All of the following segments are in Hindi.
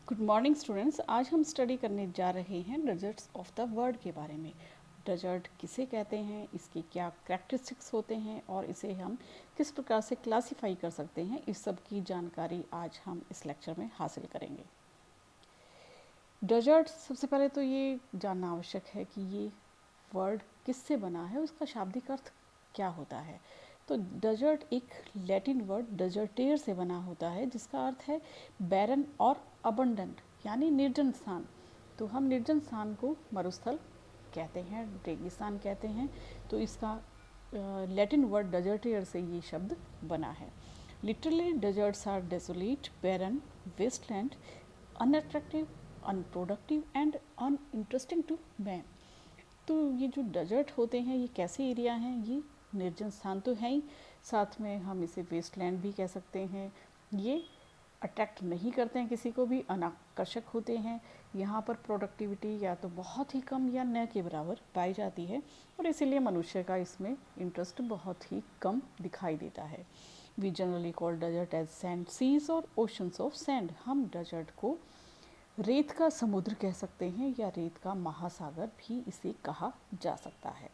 Good morning students. आज हम स्टडी करने जा रहे हैं डेजर्ट्स ऑफ द वर्ल्ड के बारे में। डेजर्ट किसे कहते हैं, इसके क्या कैरेक्टरिस्टिक्स होते हैं और इसे हम किस प्रकार से क्लासिफाई कर सकते हैं, इस सब की जानकारी आज हम इस लेक्चर में हासिल करेंगे। डेजर्ट, सबसे पहले तो ये जानना आवश्यक है कि ये वर्ड किससे बना है, उसका शाब्दिक अर्थ क्या होता है। तो डेजर्ट एक लैटिन वर्ड डेजर्टेर से बना होता है, जिसका अर्थ है बैरन और अबंडेंट, यानी निर्जन स्थान। तो हम निर्जन स्थान को मरुस्थल कहते हैं, रेगिस्तान कहते हैं। तो इसका लैटिन वर्ड डेजर्टेर से ये शब्द बना है। Literally deserts are desolate, barren, wasteland, unattractive, unproductive and uninteresting to man. तो ये जो डेजर्ट होते हैं, ये कैसे एरिया हैं? ये निर्जन स्थान तो है ही, साथ में हम इसे वेस्टलैंड भी कह सकते हैं। ये अट्रैक्ट नहीं करते हैं किसी को भी, अनाकर्षक होते हैं। यहाँ पर प्रोडक्टिविटी या तो बहुत ही कम या न के बराबर पाई जाती है, और इसीलिए मनुष्य का इसमें इंटरेस्ट बहुत ही कम दिखाई देता है। We generally call desert as sand seas और ओशंस ऑफ सैंड। हम डेजर्ट को रेत का समुद्र कह सकते हैं या रेत का महासागर भी इसे कहा जा सकता है।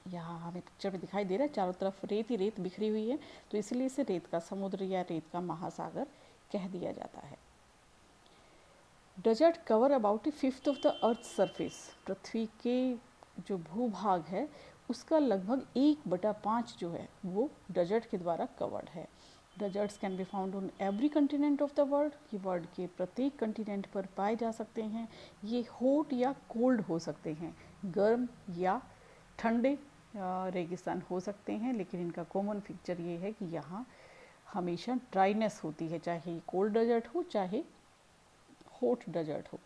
यहाँ हमें पिक्चर में दिखाई दे रहा है, चारों तरफ रेत ही रेत बिखरी हुई है, तो इसलिए इसे रेत का समुद्र या रेत का महासागर कह दिया जाता है। Desert cover about 1/5 of the earth surface. पृथ्वी के जो भूभाग है उसका लगभग 1/5 जो है वो डेजर्ट के द्वारा कवर्ड है। Deserts can be found on every continent of the world. ये वर्ल्ड के प्रत्येक कंटिनेंट पर पाए जा सकते हैं। ये हॉट या कोल्ड हो सकते हैं, गर्म या ठंडे रेगिस्तान हो सकते हैं, लेकिन इनका कॉमन फीचर ये है कि यहाँ हमेशा ड्राइनेस होती है, चाहे कोल्ड डेजर्ट हो चाहे हॉट डेजर्ट हो।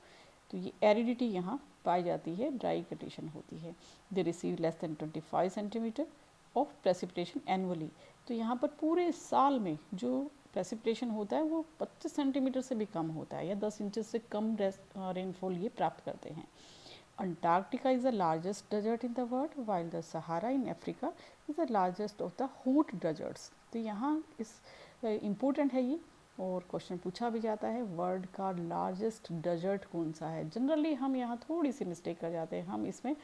तो ये एरिडिटी यहाँ पाई जाती है, ड्राई कंडीशन होती है। They receive less than 25 centimetre of precipitation annually. तो यहाँ पर पूरे साल में जो प्रेसिपिटेशन होता है वो 25 सेंटीमीटर से भी कम होता है, या 10 इंचेस से कम रेनफॉल ये प्राप्त करते हैं। Antarctica is the largest desert in the world, while the Sahara in Africa is the largest of the hot deserts. तो यहाँ इस इम्पोर्टेंट है ये, और क्वेश्चन पूछा भी जाता है वर्ल्ड का लार्जेस्ट डेजर्ट कौन सा है। जनरली हम यहाँ थोड़ी सी मिस्टेक कर जाते हैं, हम इसमें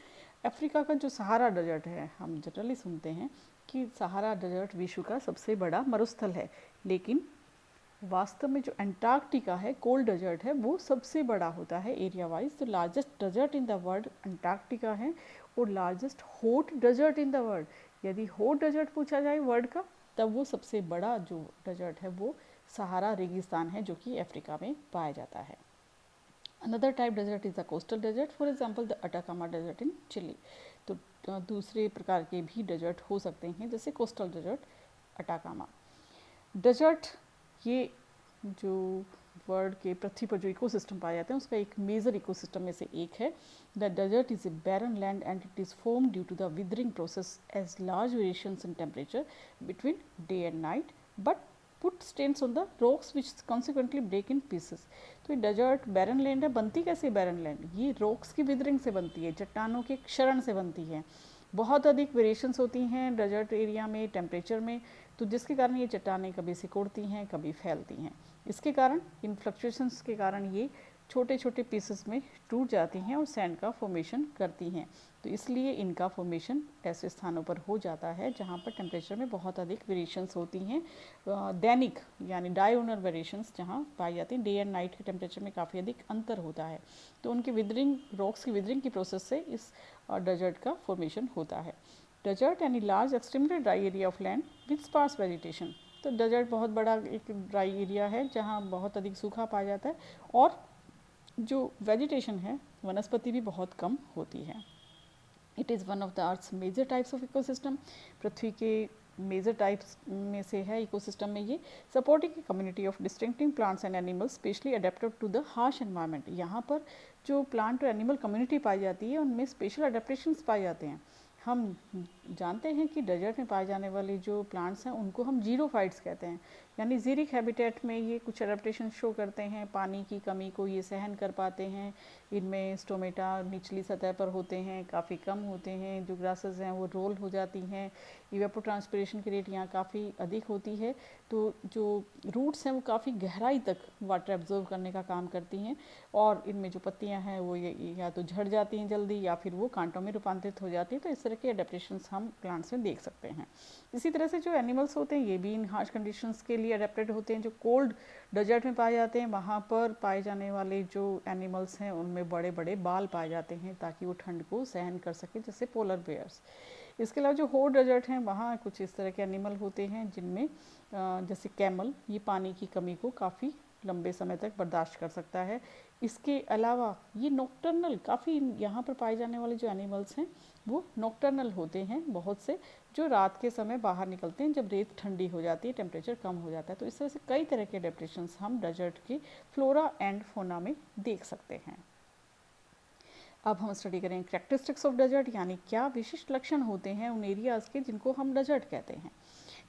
अफ्रीका का जो सहारा डेजर्ट है हम जनरली सुनते हैं कि सहारा डेजर्ट विश्व का सबसे बड़ा मरुस्थल है, लेकिन वास्तव में जो अंटार्कटिका है, कोल्ड डेजर्ट है, वो सबसे बड़ा होता है एरिया वाइज। तो largest desert in the world Antarctica है, और largest hot desert in the world, यदि हॉट डेजर्ट पूछा जाए वर्ल्ड का, तब वो सबसे बड़ा जो डेजर्ट है वो सहारा रेगिस्तान है, जो कि अफ्रीका में पाया जाता है। Another type desert is the coastal desert, for example the Atacama desert in Chile. तो दूसरे प्रकार के भी डेजर्ट हो सकते हैं, जैसे कोस्टल डेजर्ट, अटाकामा डेजर्ट। ये जो वर्ल्ड के पृथ्वी पर जो इकोसिस्टम पाए जाते हैं उसका एक मेजर इकोसिस्टम में से एक है। The desert is a barren land and it is form due to the weathering process as large variations in temperature between day and night, but put stains on the rocks which consequently break in pieces. तो ये डेजर्ट बैरन लैंड है। बनती कैसे बैरन लैंड? ये रॉक्स की विदरिंग से बनती है, चट्टानों के क्षरण से बनती है। बहुत अधिक वेरिएशंस होती हैं डेजर्ट एरिया में टेम्परेचर में, तो जिसके कारण ये चट्टानें कभी सिकुड़ती हैं, कभी फैलती हैं। इसके कारण, इन फ्लक्चुएशंस के कारण ये छोटे छोटे पीसेस में टूट जाती हैं और सैंड का फॉर्मेशन करती हैं। तो इसलिए इनका फॉर्मेशन ऐसे स्थानों पर हो जाता है जहाँ पर टेम्परेचर में बहुत अधिक वेरिएशंस होती हैं, दैनिक यानी डायओनल वेरिएशंस जहाँ पाई जाती हैं। डे एंड नाइट के टेम्परेचर में काफ़ी अधिक अंतर होता है, तो उनकी विदरिंग, रॉक्स की विदरिंग की प्रोसेस से इस डेजर्ट का फॉर्मेशन होता है। डेजर्ट यानी large extremely dry area of land with sparse vegetation. तो डेजर्ट बहुत बड़ा एक ड्राई एरिया है जहाँ बहुत अधिक सूखा पाया जाता है, और जो वेजिटेशन है, वनस्पति भी बहुत कम होती है। It is one of the earth's major types of ecosystem. पृथ्वी के मेजर टाइप्स में से है इकोसिस्टम में ये। Supporting community of distinctive plants and animals specially adapted to the harsh environment. यहाँ पर जो प्लांट और एनिमल कम्युनिटी पाई जाती है उनमें स्पेशल अडेप्टेशंस पाए जाते हैं। हम जानते हैं कि डेजर्ट में पाए जाने वाले जो प्लांट्स हैं उनको हम जीरोफाइट्स कहते हैं। यानी ज़ीरिक हैबिटेट में ये कुछ एडेप्टेशन शो करते हैं, पानी की कमी को ये सहन कर पाते हैं। इनमें स्टोमेटा निचली सतह पर होते हैं, काफ़ी कम होते हैं, जो ग्रासेस हैं वो रोल हो जाती हैं, इवेपोट्रांसपिरेशन की रेट यहाँ काफ़ी अधिक होती है। तो जो रूट्स हैं वो काफ़ी गहराई तक वाटर एब्जॉर्व करने का काम करती हैं, और इनमें जो पत्तियां हैं वो ये या तो झड़ जाती हैं जल्दी या फिर वो कांटों में रूपांतरित हो जाती है। तो इस तरह के अडेप्टेशंस हम प्लांट्स में देख सकते हैं। इसी तरह से जो एनिमल्स होते हैं ये भी इन हार्श कंडीशंस के लिए अडेप्टेड होते हैं। जो कोल्ड डेजर्ट में पाए जाते हैं वहाँ पर पाए जाने वाले जो एनिमल्स हैं उनमें बड़े बड़े बाल पाए जाते हैं ताकि वो ठंड को सहन कर सके, जैसे पोलर बेयर्स। इसके अलावा जो हॉट डेजर्ट हैं वहाँ कुछ इस तरह के एनिमल होते हैं जिनमें जैसे कैमल, ये पानी की कमी को काफ़ी लंबे समय तक बर्दाश्त कर सकता है। इसके अलावा ये नॉक्टर्नल, काफ़ी यहाँ पर पाए जाने वाले जो एनिमल्स हैं वो नॉक्टर्नल होते हैं बहुत से, जो रात के समय बाहर निकलते हैं जब रेत ठंडी हो जाती है, टेम्परेचर कम हो जाता है। तो इस तरह से कई तरह के एडेप्टेशंस हम डेजर्ट की फ्लोरा एंड फोना में देख सकते हैं। अब हम स्टडी करेंगे कैरेक्टरिस्टिक्स ऑफ डेजर्ट, यानी क्या विशिष्ट लक्षण होते हैं उन एरियाज़ के जिनको हम डेजर्ट कहते हैं।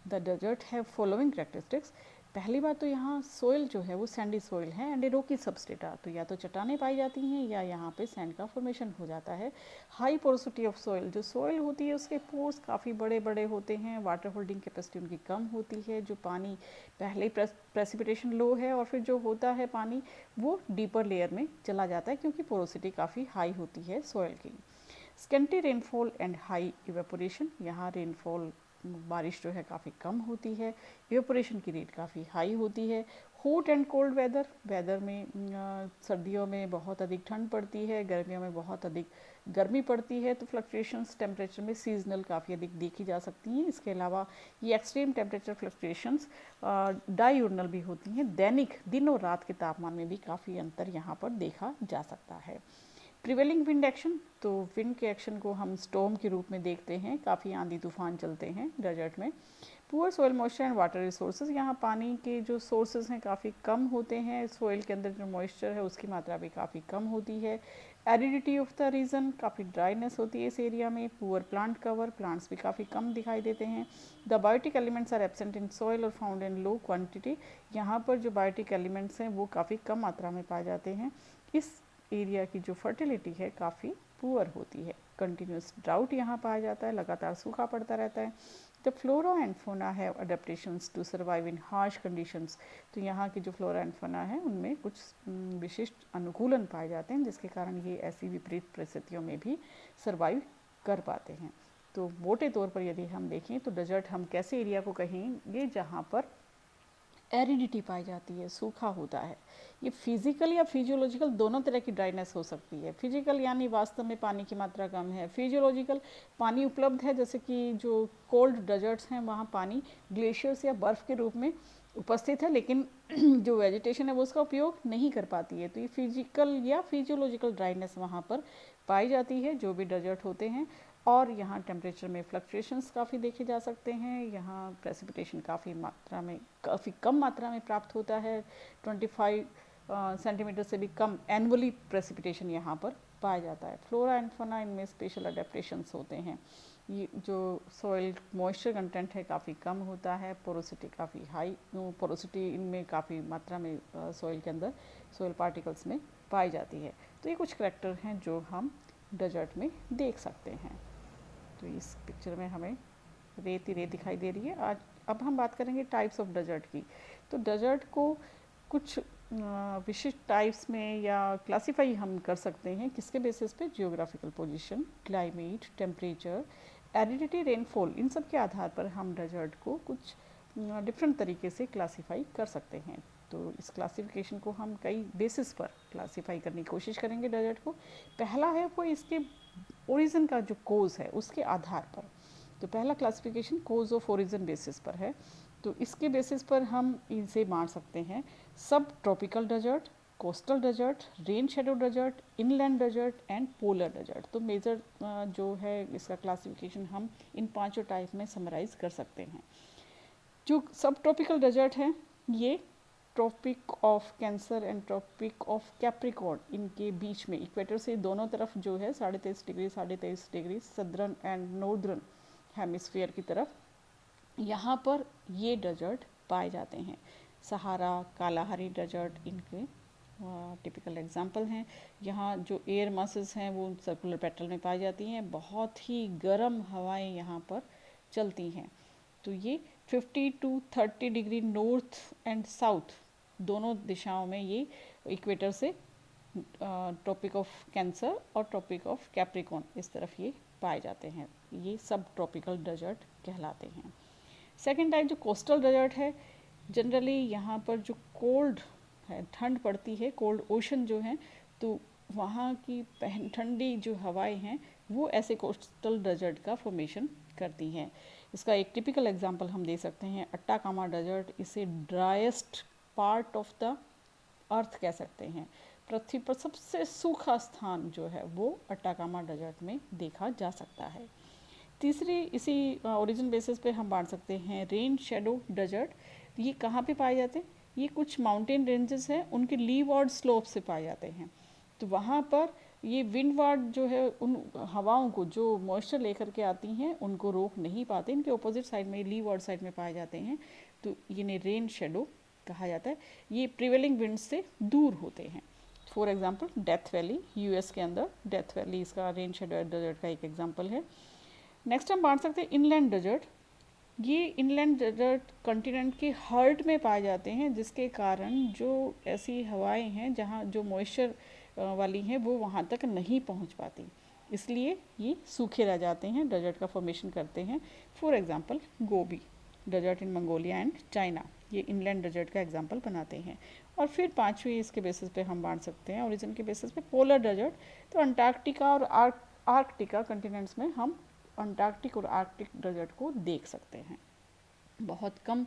The desert have following characteristics. पहली बात तो यहाँ सोइल जो है वो सैंडी सोइल है एंड ए रोकी सबस्ट्रेटा, तो या तो चट्टानें पाई जाती हैं या यहाँ पे सैंड का फॉर्मेशन हो जाता है। हाई पोरोसिटी ऑफ सोइल, जो सोइल होती है उसके पोर्स काफ़ी बड़े बड़े होते हैं, वाटर होल्डिंग कैपेसिटी उनकी कम होती है। जो पानी पहले प्रेसिपिटेशन लो है और फिर जो होता है पानी वो डीपर लेयर में चला जाता है क्योंकि पोरोसिटी काफ़ी हाई होती है सोइल की। Scanty rainfall and high evaporation, यहाँ रेनफॉल बारिश जो है काफ़ी कम होती है, इवेपोरेशन की रेट काफ़ी हाई होती है। Hot and cold weather, weather में सर्दियों में बहुत अधिक ठंड पड़ती है, गर्मियों में बहुत अधिक गर्मी पड़ती है, तो फ्लक्चुएशंस टेम्परेचर में सीजनल काफ़ी अधिक देखी जा सकती हैं। इसके अलावा ये एक्सट्रीम टेम्परेचर फ्लक्चुएशंस डायurnal भी होती हैं, दैनिक दिन और रात के तापमान में भी काफ़ी अंतर यहाँ पर देखा जा सकता है। प्रिवेलिंग विंड एक्शन, तो विंड के एक्शन को हम स्टॉर्म के रूप में देखते हैं, काफ़ी आंधी तूफान चलते हैं डेजर्ट में। Poor soil moisture and water resources, यहाँ पानी के जो सोर्सेज हैं काफ़ी कम होते हैं, सोइल के अंदर जो मॉइस्चर है उसकी मात्रा भी काफ़ी कम होती है। एरिडिटी ऑफ द रीजन, काफ़ी ड्राइनेस होती है इस एरिया में। पुअर प्लांट कवर, प्लांट्स भी काफ़ी कम दिखाई देते हैं। The biotic elements are absent in soil और फाउंड इन लो क्वान्टिटी, यहाँ पर जो बायोटिक एलिमेंट्स हैं वो काफ़ी कम मात्रा में पाए जाते हैं। इस एरिया की जो फर्टिलिटी है काफ़ी पुअर होती है। कंटिन्यूस ड्राउट यहाँ पाया जाता है, लगातार सूखा पड़ता रहता है। The flora and fauna have adaptations to survive in harsh conditions, तो यहाँ की जो फ्लोरा एंड फोना है उनमें कुछ विशिष्ट अनुकूलन पाए जाते हैं जिसके कारण ये ऐसी विपरीत परिस्थितियों में भी सर्वाइव कर पाते हैं। तो मोटे तौर पर यदि हम देखें तो डेजर्ट हम कैसे एरिया को कहेंगे जहाँ पर एरिडिटी पाई जाती है, सूखा होता है। ये फिजिकल या फिजियोलॉजिकल दोनों तरह की ड्राइनेस हो सकती है। फिजिकल यानी वास्तव में पानी की मात्रा कम है, फिजियोलॉजिकल पानी उपलब्ध है, जैसे कि जो कोल्ड डेजर्ट्स हैं वहाँ पानी ग्लेशियर्स या बर्फ़ के रूप में उपस्थित है, लेकिन जो वेजिटेशन है वो उसका उपयोग नहीं कर पाती है। तो ये फिजिकल या फिजियोलॉजिकल ड्राइनेस वहाँ पर पाई जाती है जो भी डेजर्ट होते हैं। और यहाँ टेम्परेचर में फ्लक्चुएशंस काफ़ी देखे जा सकते हैं। यहाँ प्रेसिपिटेशन काफ़ी कम मात्रा में प्राप्त होता है, 25 सेंटीमीटर से भी कम एनुअली प्रेसिपिटेशन यहाँ पर पाया जाता है। फ्लोरा एंड फौना, इनमें स्पेशल अडेप्टेशंस होते हैं। ये जो सॉइल मॉइस्चर कंटेंट है काफ़ी कम होता है, पोरोसिटी काफ़ी हाई, पोरोसिटी इनमें काफ़ी मात्रा में सॉइल के अंदर सॉइल पार्टिकल्स में पाई जाती है। तो ये कुछ करैक्टर हैं जो हम डेजर्ट में देख सकते हैं। तो इस पिक्चर में हमें रेत ही रेत दिखाई दे रही है। आज अब हम बात करेंगे टाइप्स ऑफ डेजर्ट की। तो डेजर्ट को कुछ विशिष्ट टाइप्स में या क्लासीफाई हम कर सकते हैं किसके बेसिस पे, geographical position, climate, temperature, aridity, rainfall, इन सब के आधार पर हम डेजर्ट को कुछ डिफरेंट तरीके से क्लासीफाई कर सकते हैं। तो इस क्लासिफिकेशन को हम कई बेसिस पर क्लासीफाई करने की कोशिश करेंगे डेजर्ट को। पहला है वो इसके ओरिजिन का जो कोज है उसके आधार पर। तो पहला classification cause of origin basis पर है। तो इसके बेसिस पर हम इसे बांट सकते हैं subtropical desert, coastal desert, rain shadow desert, inland desert and polar desert. तो मेजर जो है इसका क्लासिफिकेशन हम इन पांचों टाइप में समराइज कर सकते हैं। जो सब ट्रॉपिकल डेजर्ट है ये Tropic of Cancer and Tropic of Capricorn, इनके बीच में इक्वेटर से दोनों तरफ जो है 23.5 degree southern and northern hemisphere की तरफ, यहाँ पर ये डेजर्ट पाए जाते हैं। सहारा, कालाहारी डेजर्ट इनके टिपिकल एग्जाम्पल हैं। यहाँ जो एयर मासेस हैं वो सर्कुलर पैटर्न में पाई जाती हैं, बहुत ही गर्म हवाएं यहाँ पर चलती हैं। तो ये 50 to 30 degree north and south दोनों दिशाओं में ये इक्वेटर से ट्रॉपिक ऑफ कैंसर और ट्रॉपिक ऑफ कैप्रिकॉन इस तरफ ये पाए जाते हैं। ये सब ट्रॉपिकल डेजर्ट कहलाते हैं। सेकेंड टाइप जो कोस्टल डेजर्ट है, जनरली यहाँ पर जो कोल्ड है, ठंड पड़ती है, कोल्ड ओशन जो है, तो वहाँ की ठंडी जो हवाएं हैं वो ऐसे कोस्टल डेजर्ट का फॉर्मेशन करती हैं। इसका एक टिपिकल एग्जांपल हम दे सकते हैं अट्टाकामा डेजर्ट। इसे ड्राइएस्ट पार्ट ऑफ द अर्थ कह सकते हैं। पृथ्वी पर सबसे सूखा स्थान जो है वो अट्टाकामा डेजर्ट में देखा जा सकता है। तीसरी इसी ओरिजिन बेसिस पे हम बांट सकते हैं रेन शेडो डेजर्ट। ये कहाँ पे पाए जाते हैं? ये कुछ माउंटेन रेंजेस हैं, उनके लीवार्ड स्लोप से पाए जाते हैं। तो वहाँ पर ये विंडवार्ड जो है उन हवाओं को जो मॉइस्चर लेकर के आती हैं उनको रोक नहीं पाते, इनके ऑपोजिट साइड में लीवार्ड साइड में पाए जाते हैं। तो इन्हें रेन शेडो कहा जाता है। ये प्रिवेलिंग विंड से दूर होते हैं। For example death valley, US के अंदर डेथ वैली इसका रेन शेडो डेजर्ट का एक एग्जांपल है। नेक्स्ट हम बांट सकते हैं इनलैंड डेजर्ट। ये इनलैंड डेजर्ट कॉन्टिनेंट के हार्ट में पाए जाते हैं, जिसके कारण जो ऐसी हवाएं हैं जहाँ जो मॉइस्चर वाली हैं वो वहाँ तक नहीं पहुँच पाती, इसलिए ये सूखे रह जाते हैं, डेजर्ट का फॉर्मेशन करते हैं। For example Gobi desert in Mongolia and China, ये इनलैंड डेजर्ट का एग्जांपल बनाते हैं। और फिर पांचवी इसके बेसिस पे हम बांट सकते हैं ओरिजिन के बेसिस पे पोलर डेजर्ट। तो अंटार्कटिका और आर्कटिका कंटिनेंट्स में हम अंटार्कटिक और आर्कटिक डेजर्ट को देख सकते हैं। बहुत कम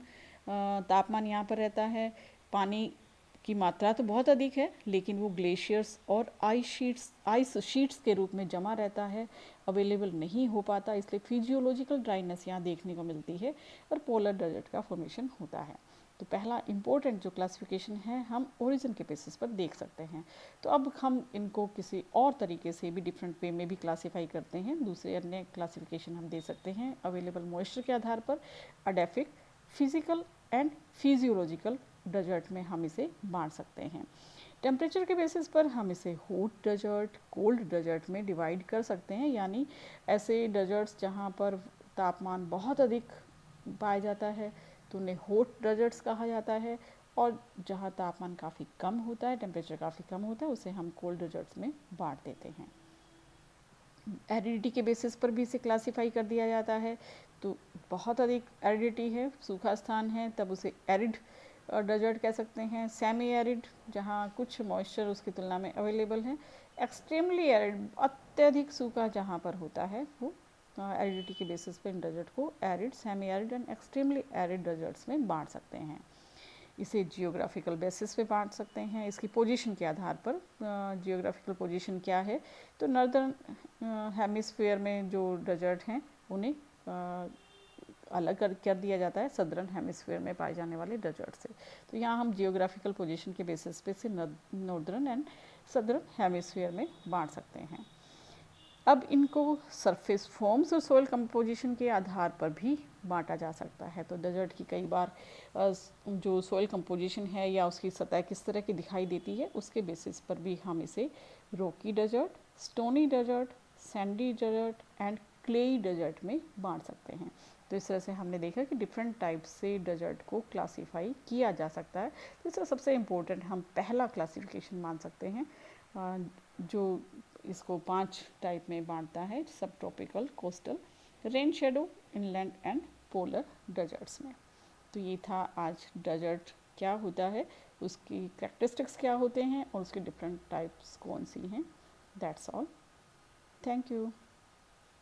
तापमान यहाँ पर रहता है, पानी की मात्रा तो बहुत अधिक है, लेकिन वो ग्लेशियर्स और आइस शीट्स के रूप में जमा रहता है, अवेलेबल नहीं हो पाता, इसलिए फिजियोलॉजिकल ड्राइनेस यहाँ देखने को मिलती है और पोलर डेजर्ट का फॉर्मेशन होता है। तो पहला इम्पोर्टेंट जो क्लासिफिकेशन है हम ओरिजिन के बेसिस पर देख सकते हैं। तो अब हम इनको किसी और तरीके से भी डिफरेंट वे में भी क्लासीफाई करते हैं। दूसरे अन्य क्लासिफिकेशन हम दे सकते हैं अवेलेबल मॉइस्चर के आधार पर, अडेफिक, फिजिकल एंड फिजियोलॉजिकल डेजर्ट में हम इसे बांट सकते हैं। टेम्परेचर के बेसिस पर हम इसे हॉट डेजर्ट, कोल्ड डेजर्ट में डिवाइड कर सकते हैं, यानी ऐसे डेजर्ट्स जहाँ पर तापमान बहुत अधिक पाया जाता है तो उन्हें हॉट डेजर्ट्स कहा जाता है, और जहाँ तापमान काफ़ी कम होता है, टेम्परेचर काफ़ी कम होता है, उसे हम कोल्ड डेजर्ट्स में बांट देते हैं। एरिडिटी के बेसिस पर भी इसे क्लासीफाई कर दिया जाता है। तो बहुत अधिक एरिडिटी है, सूखा स्थान है, तब उसे एरिड डेजर्ट कह सकते हैं। सेमी एरिड, जहाँ कुछ मॉइस्चर उसकी तुलना में अवेलेबल है। एक्सट्रीमली एरिड, अत्यधिक सूखा जहाँ पर होता है, वो एरिडिटी के बेसिस पे इन डेजर्ट को arid, semi arid and extremely arid deserts में बांट सकते हैं। इसे जियोग्राफिकल बेसिस पे बांट सकते हैं, इसकी पोजीशन के आधार पर। जियोग्राफिकल पोजीशन क्या है? तो नॉर्दर्न हेमिस्फीयर में जो डेजर्ट हैं उन्हें अलग कर दिया जाता है सदर्न हेमिस्फीयर में पाए जाने वाले डेजर्ट से। तो यहाँ हम जियोग्राफिकल पोजीशन के बेसिस पे से नॉर्दर्न एंड सदर्न हेमिस्फीयर में बांट सकते हैं। अब इनको सरफेस फॉर्म्स और सोइल कंपोजिशन के आधार पर भी बांटा जा सकता है। तो डेजर्ट की कई बार जो सोइल कंपोजिशन है या उसकी सतह किस तरह की दिखाई देती है उसके बेसिस पर भी हम इसे rocky desert, stony desert, sandy desert and clayey desert में बांट सकते हैं। तो इस तरह से हमने देखा कि डिफरेंट टाइप से डेजर्ट को क्लासीफाई किया जा सकता है। तो इसका सबसे इम्पोर्टेंट हम पहला क्लासिफिकेशन मान सकते हैं जो इसको 5 टाइप में बांटता है, सब tropical, coastal, rain shadow, inland and polar deserts में। तो ये था आज डेजर्ट क्या होता है, उसकी कैरेक्टरिस्टिक्स क्या होते हैं और उसके डिफरेंट टाइप्स कौन सी हैं। That's all, thank you.